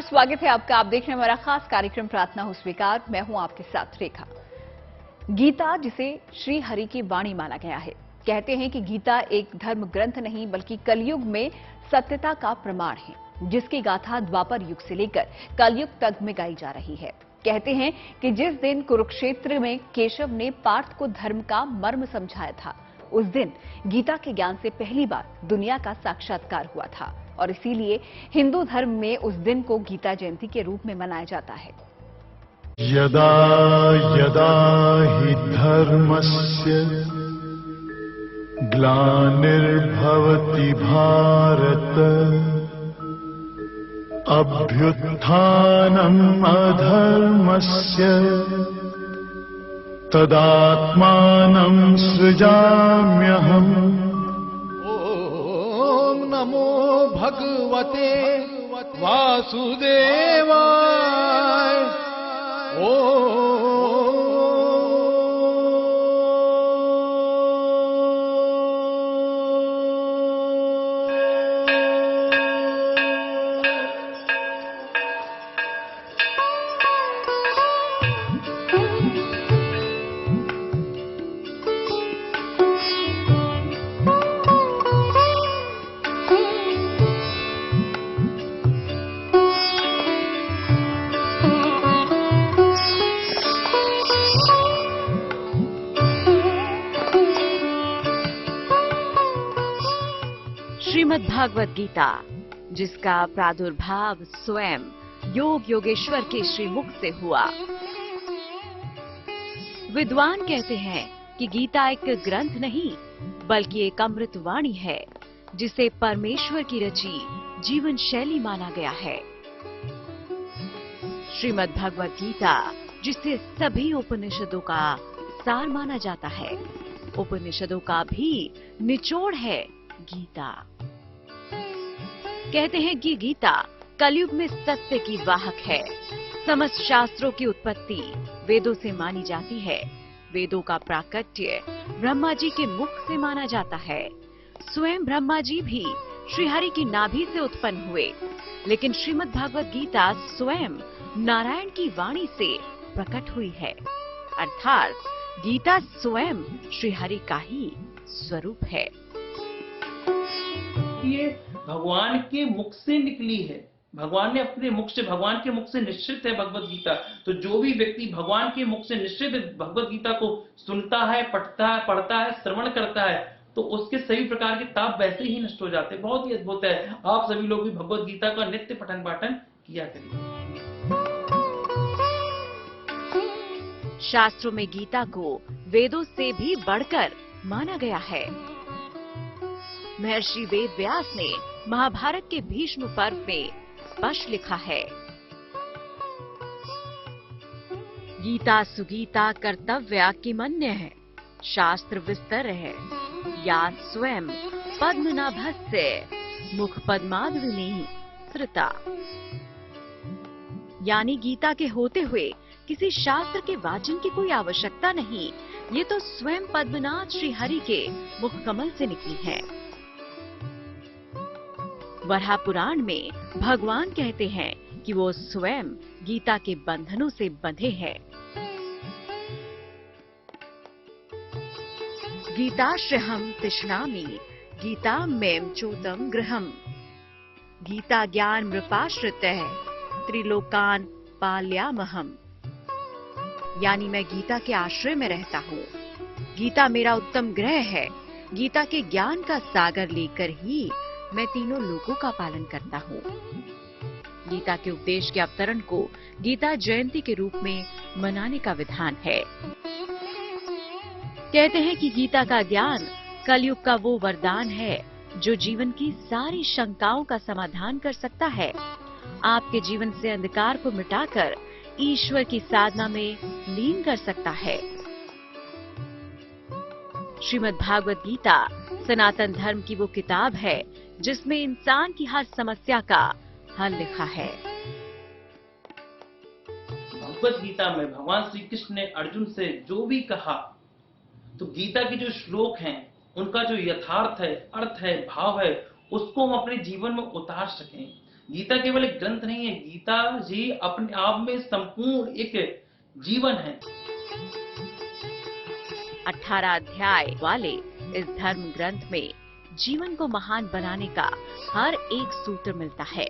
स्वागत है आपका। आप देख रहे हैं हमारा खास कार्यक्रम प्रार्थना हो स्वीकार। मैं हूं आपके साथ रेखा। गीता, जिसे श्री हरि की वाणी माना गया है, कहते हैं कि गीता एक धर्म ग्रंथ नहीं बल्कि कलयुग में सत्यता का प्रमाण है, जिसकी गाथा द्वापर युग से लेकर कलयुग तक में गाई जा रही है। कहते हैं कि जिस दिन कुरुक्षेत्र में केशव ने पार्थ को धर्म का मर्म समझाया था, उस दिन गीता के ज्ञान से पहली बार दुनिया का साक्षात्कार हुआ था और इसीलिए हिंदू धर्म में उस दिन को गीता जयंती के रूप में मनाया जाता है। यदा यदा हि धर्मस्य ग्लानिर्भवति भारत अभ्युत्थानम् अधर्मस्य तदात्मानं सृजाम्यहम्। ओम नमो भगवते वासुदेवाय। श्रीमद् भागवत गीता, जिसका प्रादुर्भाव स्वयं योग योगेश्वर के श्रीमुख से हुआ। विद्वान कहते हैं कि गीता एक ग्रंथ नहीं बल्कि एक अमृत वाणी है, जिसे परमेश्वर की रची जीवन शैली माना गया है। श्रीमद् भागवत गीता, जिसे सभी उपनिषदों का सार माना जाता है, उपनिषदों का भी निचोड़ है गीता। कहते हैं कि गीता कलयुग में सत्य की वाहक है। समस्त शास्त्रों की उत्पत्ति वेदों से मानी जाती है। वेदों का प्राकट्य ब्रह्मा जी के मुख से माना जाता है। स्वयं ब्रह्मा जी भी श्रीहरि की नाभि से उत्पन्न हुए, लेकिन श्रीमद् भागवत गीता स्वयं नारायण की वाणी से प्रकट हुई है, अर्थात गीता स्वयं श्रीहरि का ही स्वरूप है। ये भगवान के मुख से निकली है। भगवान ने अपने मुख से, भगवान के मुख से निश्चित है भगवत गीता। तो जो भी व्यक्ति भगवान के मुख से निश्चित भगवत गीता को सुनता है, पढ़ता है, श्रवण करता है, तो उसके सभी प्रकार के ताप वैसे ही नष्ट हो जाते हैं। बहुत ही अद्भुत है। आप सभी लोग भी भगवत गीता का नित्य पठन पाठन किया करिए। शास्त्रों में गीता को वेदों से भी बढ़कर माना गया है। महर्षि वेद व्यास ने महाभारत के भीष्म पर्व में स्पष्ट लिखा है, गीता सुगीता कर्तव्या किमन्य है, शास्त्र विस्तर है, या स्वयं पद्मनाभस्य मुख पद्माद्विनी श्रुता। यानी गीता के होते हुए किसी शास्त्र के वाचन की कोई आवश्यकता नहीं, ये तो स्वयं पद्मनाभ श्री हरि के मुख कमल से निकली है। वराह पुराण में भगवान कहते हैं कि वो स्वयं गीता के बंधनों से बंधे हैं। गीताश्रयहं तिष्णामि गीता मेम चोतम गृहम, गीता ज्ञान मृपाश्रितः त्रिलोकान पालयामहम। यानी मैं गीता के आश्रय में रहता हूँ। गीता मेरा उत्तम गृह है। गीता के ज्ञान का सागर लेकर ही मैं तीनों लोकों का पालन करता हूँ। गीता के उपदेश के अवतरण को गीता जयंती के रूप में मनाने का विधान है। कहते हैं कि गीता का ज्ञान कलयुग का वो वरदान है जो जीवन की सारी शंकाओं का समाधान कर सकता है, आपके जीवन से अंधकार को मिटाकर ईश्वर की साधना में लीन कर सकता है। श्रीमद् भागवत गीता सनातन धर्म की वो किताब है जिसमें इंसान की हर समस्या का हल लिखा है। भगवत गीता में भगवान श्री कृष्ण ने अर्जुन से जो भी कहा, तो गीता के जो श्लोक हैं उनका जो यथार्थ है, अर्थ है, भाव है, उसको हम अपने जीवन में उतार सकें। गीता केवल एक ग्रंथ नहीं है, गीता जी अपने आप में संपूर्ण एक जीवन है। 18 अध्याय वाले इस धर्म ग्रंथ में जीवन को महान बनाने का हर एक सूत्र मिलता है,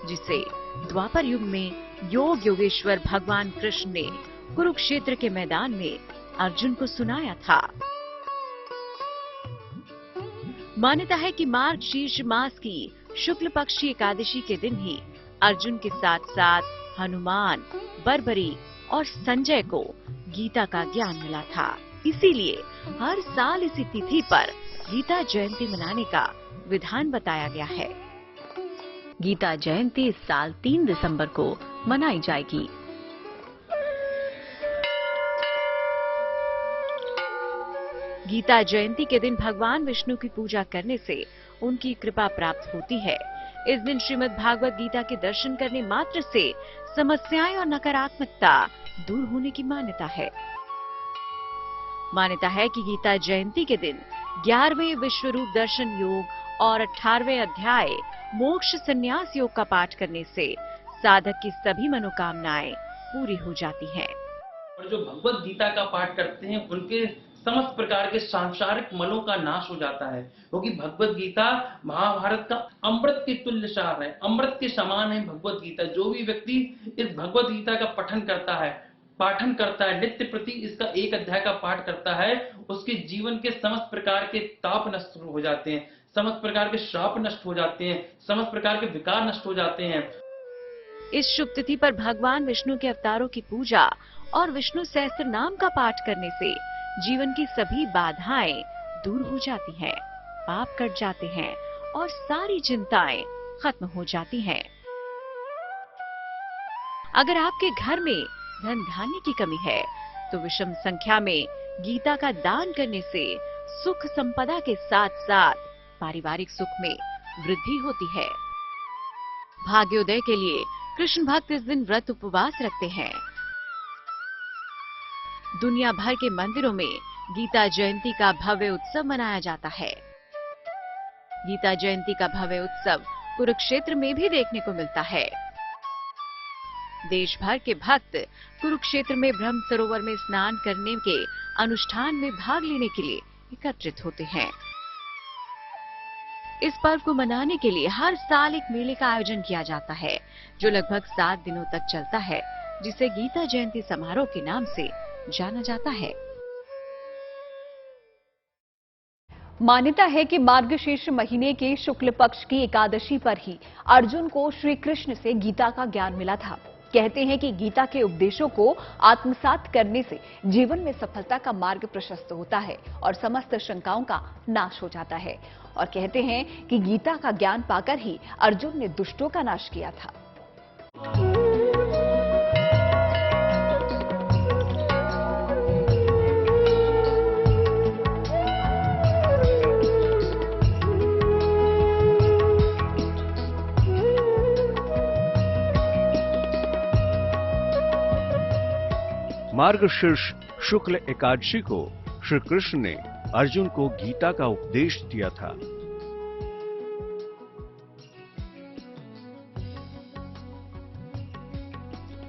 जिसे द्वापर युग में योग योगेश्वर भगवान कृष्ण ने कुरुक्षेत्र के मैदान में अर्जुन को सुनाया था। मान्यता है कि मार्गशीर्ष मास की शुक्ल पक्ष की एकादशी के दिन ही अर्जुन के साथ साथ हनुमान, बर्बरी और संजय को गीता का ज्ञान मिला था। इसीलिए हर साल इसी तिथि पर गीता जयंती मनाने का विधान बताया गया है। गीता जयंती इस साल 3 दिसंबर को मनाई जाएगी। गीता जयंती के दिन भगवान विष्णु की पूजा करने से उनकी कृपा प्राप्त होती है। इस दिन श्रीमद् भागवत गीता के दर्शन करने मात्र से समस्याएं और नकारात्मकता दूर होने की मान्यता है। मान्यता है कि गीता जयंती के दिन 11वें विश्व रूप दर्शन योग और 18वें अध्याय मोक्ष संन्यास योग का पाठ करने से साधक की सभी मनोकामनाएं पूरी हो जाती हैं। और जो भगवत गीता का पाठ करते हैं उनके समस्त प्रकार के सांसारिक मलों का नाश हो जाता है, क्योंकि भगवत गीता महाभारत का अमृत के तुल्य सार है, अमृत के समान है भगवत गीता। जो भी व्यक्ति इस भगवत गीता का पाठन करता है, नित्य प्रति इसका एक अध्याय का पाठ करता है, उसके जीवन के समस्त प्रकार के ताप नष्ट हो जाते हैं, समस्त प्रकार के श्राप नष्ट हो जाते हैं, समस्त प्रकार के विकार नष्ट हो जाते हैं। इस शुभ तिथि पर भगवान विष्णु के अवतारों की पूजा और विष्णु सहस्त्र नाम का पाठ करने से जीवन की सभी बाधाएं दूर हो जाती हैं, पाप कट जाते हैं और सारी चिंताएं खत्म हो जाती हैं। अगर आपके घर में धन धान्य की कमी है तो विषम संख्या में गीता का दान करने से सुख संपदा के साथ साथ पारिवारिक सुख में वृद्धि होती है। भाग्योदय के लिए कृष्ण भक्त इस दिन व्रत उपवास रखते हैं। दुनिया भर के मंदिरों में गीता जयंती का भव्य उत्सव मनाया जाता है। गीता जयंती का भव्य उत्सव कुरुक्षेत्र में भी देखने को मिलता है। देश भर के भक्त कुरुक्षेत्र में ब्रह्म सरोवर में स्नान करने के अनुष्ठान में भाग लेने के लिए एकत्रित होते हैं। इस पर्व को मनाने के लिए हर साल एक मेले का आयोजन किया जाता है, जो लगभग 7 दिनों तक चलता है, जिसे गीता जयंती समारोह के नाम से जाना जाता है। मान्यता है कि मार्गशीर्ष महीने के शुक्ल पक्ष की एकादशी पर ही अर्जुन को श्री कृष्ण से गीता का ज्ञान मिला था। कहते हैं कि गीता के उपदेशों को आत्मसात करने से जीवन में सफलता का मार्ग प्रशस्त होता है और समस्त शंकाओं का नाश हो जाता है। और कहते हैं कि गीता का ज्ञान पाकर ही अर्जुन ने दुष्टों का नाश किया था। मार्गशीर्ष शुक्ल एकादशी को श्री कृष्ण ने अर्जुन को गीता का उपदेश दिया था।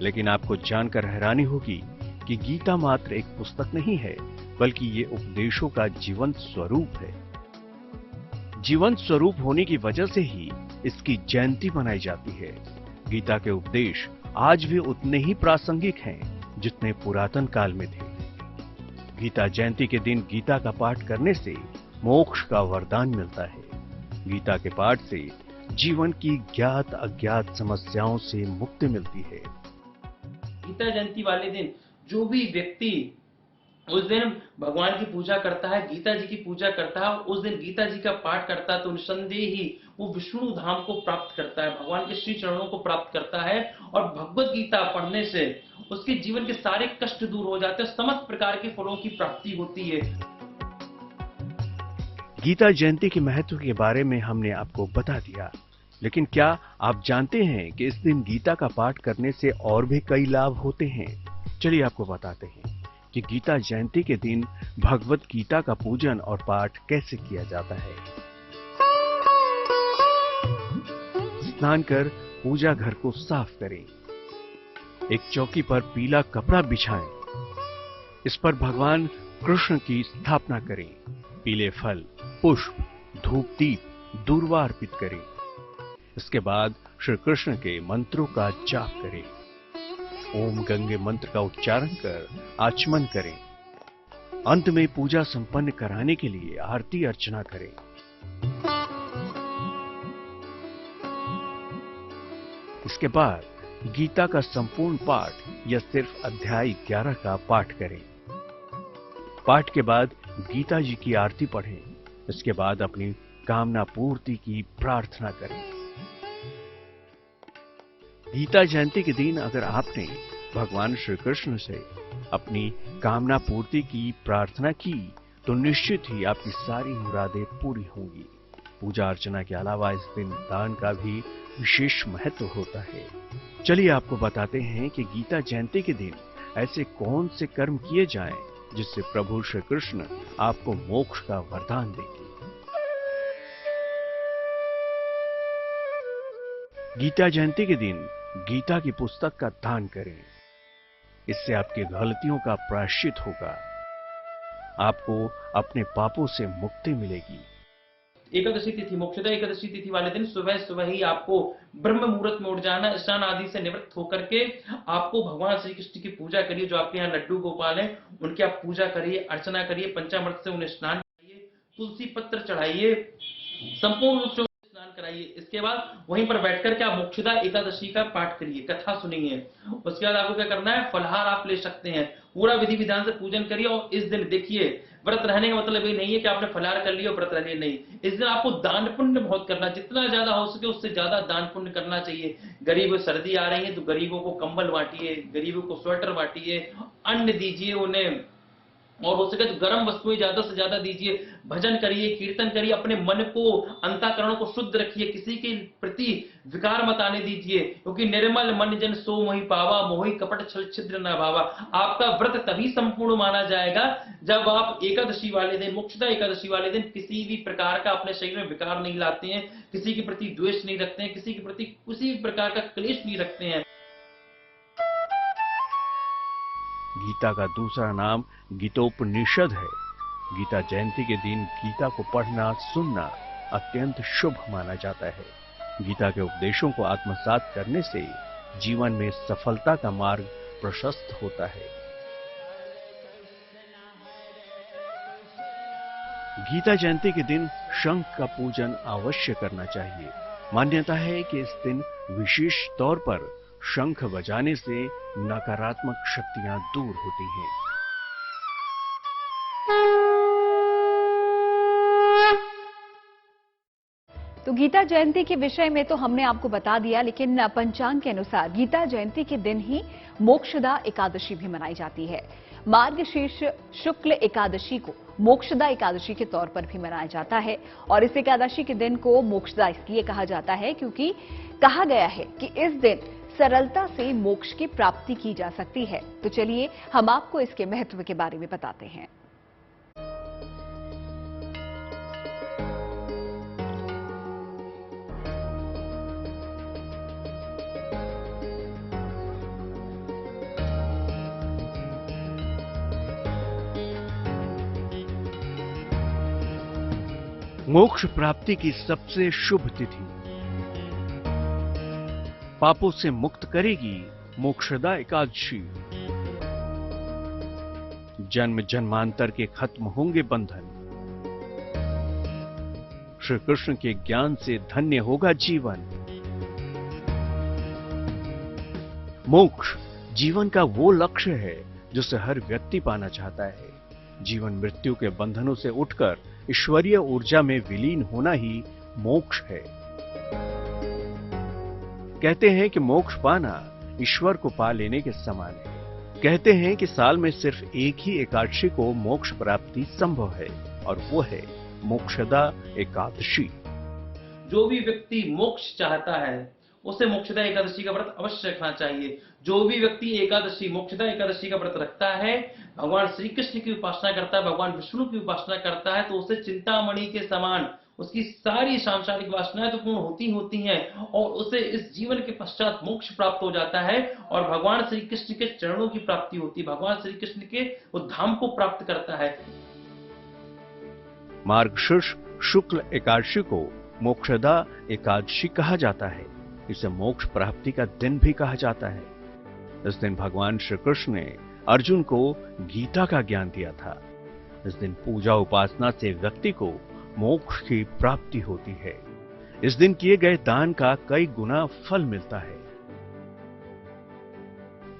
लेकिन आपको जानकर हैरानी होगी कि गीता मात्र एक पुस्तक नहीं है, बल्कि ये उपदेशों का जीवंत स्वरूप है। जीवंत स्वरूप होने की वजह से ही इसकी जयंती मनाई जाती है। गीता के उपदेश आज भी उतने ही प्रासंगिक हैं जितने पुरातन काल में थे। गीता जयंती के दिन गीता का पाठ करने से मोक्ष का वरदान मिलता है। गीता के पाठ से जीवन की ज्ञात अज्ञात समस्याओं से मुक्ति मिलती है। गीता जयंती वाले दिन जो भी व्यक्ति उस दिन भगवान की पूजा करता है, गीता जी की पूजा करता है, उस दिन गीता जी का पाठ करता है, तो निसंदेह ही वो विष्णु धाम को प्राप्त करता है, भगवान के श्री चरणों को प्राप्त करता है। और भगवत गीता पढ़ने से उसके जीवन के सारे कष्ट दूर हो जाते हैं, समस्त प्रकार के फलों की प्राप्ति होती है। गीता जयंती के महत्व के बारे में हमने आपको बता दिया, लेकिन क्या आप जानते हैं कि इस दिन गीता का पाठ करने से और भी कई लाभ होते हैं? चलिए आपको बताते हैं कि गीता जयंती के दिन भगवत गीता का पूजन और पाठ कैसे किया जाता है। स्नान कर पूजा घर को साफ करें। एक चौकी पर पीला कपड़ा बिछाएं। इस पर भगवान कृष्ण की स्थापना करें। पीले फल, पुष्प, धूप दीप दूर्वा अर्पित करें। इसके बाद श्री कृष्ण के मंत्रों का जाप करें। ओम गंगे मंत्र का उच्चारण कर आचमन करें। अंत में पूजा संपन्न कराने के लिए आरती अर्चना करें। इसके बाद गीता का संपूर्ण पाठ या सिर्फ अध्याय 11 का पाठ करें। पाठ के बाद गीता जी की आरती पढ़ें। इसके बाद अपनी कामना पूर्ति की प्रार्थना करें। गीता जयंती के दिन अगर आपने भगवान श्री कृष्ण से अपनी कामना पूर्ति की प्रार्थना की तो निश्चित ही आपकी सारी मुरादें पूरी होंगी। पूजा अर्चना के अलावा इस दिन दान का भी विशेष महत्व होता है। चलिए आपको बताते हैं कि गीता जयंती के दिन ऐसे कौन से कर्म किए जाएं जिससे प्रभु श्री कृष्ण आपको मोक्ष का वरदान देंगे। गीता जयंती के दिन गीता की पुस्तक का दान करें। इससे आपकी गलतियों का प्रायश्चित होगा। आपको अपने पापों से मुक्ति मिलेगी। एकादशी तिथि, मोक्षदा एकादशी तिथि वाले दिन सुबह सुबह ही आपको ब्रह्म मुहूर्त में उठ जाना, स्नान आदि से निवृत्त होकर के आपको भगवान श्री कृष्ण की पूजा करिए। जो आपके यहाँ लड्डू गोपाल हैं उनकी आप पूजा करिए, अर्चना करिए, पंचामृत से उन्हें स्नान कराइए, तुलसी पत्र चढ़ाइए, संपूर्ण रूप से स्नान कराइए। इसके बाद वहीं पर बैठकर के आप मोक्षदा एकादशी का पाठ करिए, कथा सुनिए। उसके बाद आपको क्या करना है, फलहार आप ले सकते हैं। पूरा विधि विधान से पूजन करिए। और इस दिन देखिए, व्रत रहने का मतलब ये नहीं है कि आपने फलाहार कर लिया और व्रत रह लिया, नहीं। इस दिन आपको दान पुण्य बहुत करना, जितना ज्यादा हो सके उससे ज्यादा दान पुण्य करना चाहिए। गरीब, सर्दी आ रही है तो गरीबों को कंबल बांटिए, गरीबों को स्वेटर बांटिए, अन्न दीजिए उन्हें, और हो सके तो गर्म वस्तुएं ज्यादा से ज्यादा दीजिए। भजन करिए, कीर्तन करिए, अपने मन को, अंतःकरण को शुद्ध रखिए। किसी के प्रति विकार मत आने दीजिए, क्योंकि निर्मल मन जन सो मोहि पावा, मोहि कपट छल छिद्र न भावा। आपका व्रत तभी संपूर्ण माना जाएगा जब आप एकादशी वाले दिन, मोक्षदा एकादशी वाले दिन किसी भी प्रकार का अपने शरीर में विकार नहीं लाते हैं, किसी के प्रति द्वेष नहीं रखते हैं, किसी के प्रति किसी भी प्रकार का क्लेश नहीं रखते हैं। गीता का दूसरा नाम गीतोपनिषद है। गीता जयंती के दिन गीता को पढ़ना, सुनना अत्यंत शुभ माना जाता है। गीता के उपदेशों को आत्मसात करने से जीवन में सफलता का मार्ग प्रशस्त होता है। गीता जयंती के दिन शंख का पूजन अवश्य करना चाहिए। मान्यता है कि इस दिन विशेष तौर पर शंख बजाने से नकारात्मक शक्तियां दूर होती हैं। तो गीता जयंती के विषय में तो हमने आपको बता दिया, लेकिन पंचांग के अनुसार गीता जयंती के दिन ही मोक्षदा एकादशी भी मनाई जाती है। मार्गशीर्ष शुक्ल एकादशी को मोक्षदा एकादशी के तौर पर भी मनाया जाता है। और इस एकादशी के दिन को मोक्षदा इसलिए कहा जाता है क्योंकि कहा गया है कि इस दिन सरलता से मोक्ष की प्राप्ति की जा सकती है। तो चलिए हम आपको इसके महत्व के बारे में बताते हैं। मोक्ष प्राप्ति की सबसे शुभ तिथि, पापों से मुक्त करेगी मोक्षदा एकादशी। जन्म जन्मांतर के खत्म होंगे बंधन। श्री कृष्ण के ज्ञान से धन्य होगा जीवन। मोक्ष जीवन का वो लक्ष्य है जिसे हर व्यक्ति पाना चाहता है। जीवन मृत्यु के बंधनों से उठकर ईश्वरीय ऊर्जा में विलीन होना ही मोक्ष है। कहते हैं कि मोक्ष पाना ईश्वर को पा लेने के समान है। कहते हैं कि साल में सिर्फ एक ही एकादशी को मोक्ष प्राप्ति संभव है और वो है मोक्षदा एकादशी। जो भी व्यक्ति मोक्ष चाहता है उसे मोक्षदा एकादशी का व्रत अवश्य रखना चाहिए। जो भी व्यक्ति एकादशी, मोक्षदा एकादशी का व्रत रखता है, भगवान श्री कृष्ण की उपासना करता है, भगवान विष्णु की उपासना करता है, तो उसे चिंतामणि के समान उसकी सारी सांसारिक वासनाएं तो पूर्ण होती हैं और उसे इस जीवन के पश्चात मोक्ष प्राप्त हो जाता है और भगवान श्री कृष्ण के चरणों की प्राप्ति होती है, भगवान श्री कृष्ण के वो धाम को प्राप्त करता है। मार्गशीर्ष शुक्ल एकादशी को मोक्षदा एकादशी कहा जाता है। इसे मोक्ष प्राप्ति का दिन भी कहा जाता है। इस दिन भगवान श्री कृष्ण ने अर्जुन को गीता का ज्ञान दिया था। इस दिन पूजा उपासना से व्यक्ति को मोक्ष की प्राप्ति होती है। इस दिन किए गए दान का कई गुना फल मिलता है।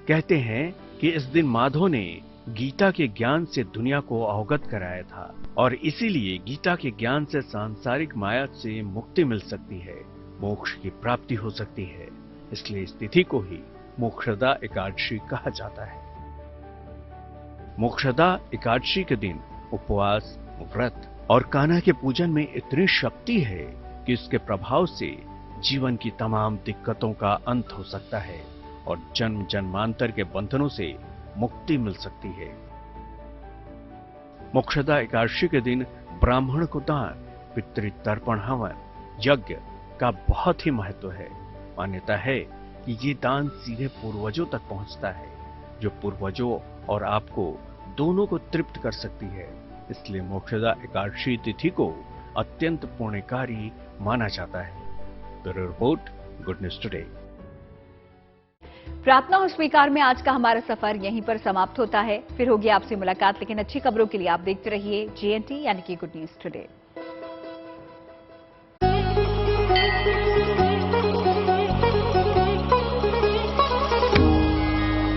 कहते हैं कि इस दिन माधव ने गीता के ज्ञान से दुनिया को अवगत कराया था और इसीलिए गीता के ज्ञान से सांसारिक माया से मुक्ति मिल सकती है, मोक्ष की प्राप्ति हो सकती है। इसलिए इस तिथि को ही मोक्षदा एकादशी कहा जाता है। मोक्षदा एकादशी के दिन उपवास, व्रत और कान्हा के पूजन में इतनी शक्ति है कि इसके प्रभाव से जीवन की तमाम दिक्कतों का अंत हो सकता है और जन्म जन्मांतर के बंधनों से मुक्ति मिल सकती है। मोक्षदा एकादशी के दिन ब्राह्मण को दान, पितृतर्पण हवन, यज्ञ का बहुत ही महत्व है। मान्यता है कि ये दान सीधे पूर्वजों तक पहुंचता है, जो पूर्वजों और आपको दोनों को तृप्त कर सकती है। इसलिए मोक्षदा एकादशी तिथि को अत्यंत पुण्यकारी माना जाता है। Bureau report, good news today. प्रार्थना हो स्वीकार में आज का हमारा सफर यहीं पर समाप्त होता है। फिर होगी आपसे मुलाकात, लेकिन अच्छी खबरों के लिए आप देखते रहिए GNT यानी कि गुड न्यूज टुडे।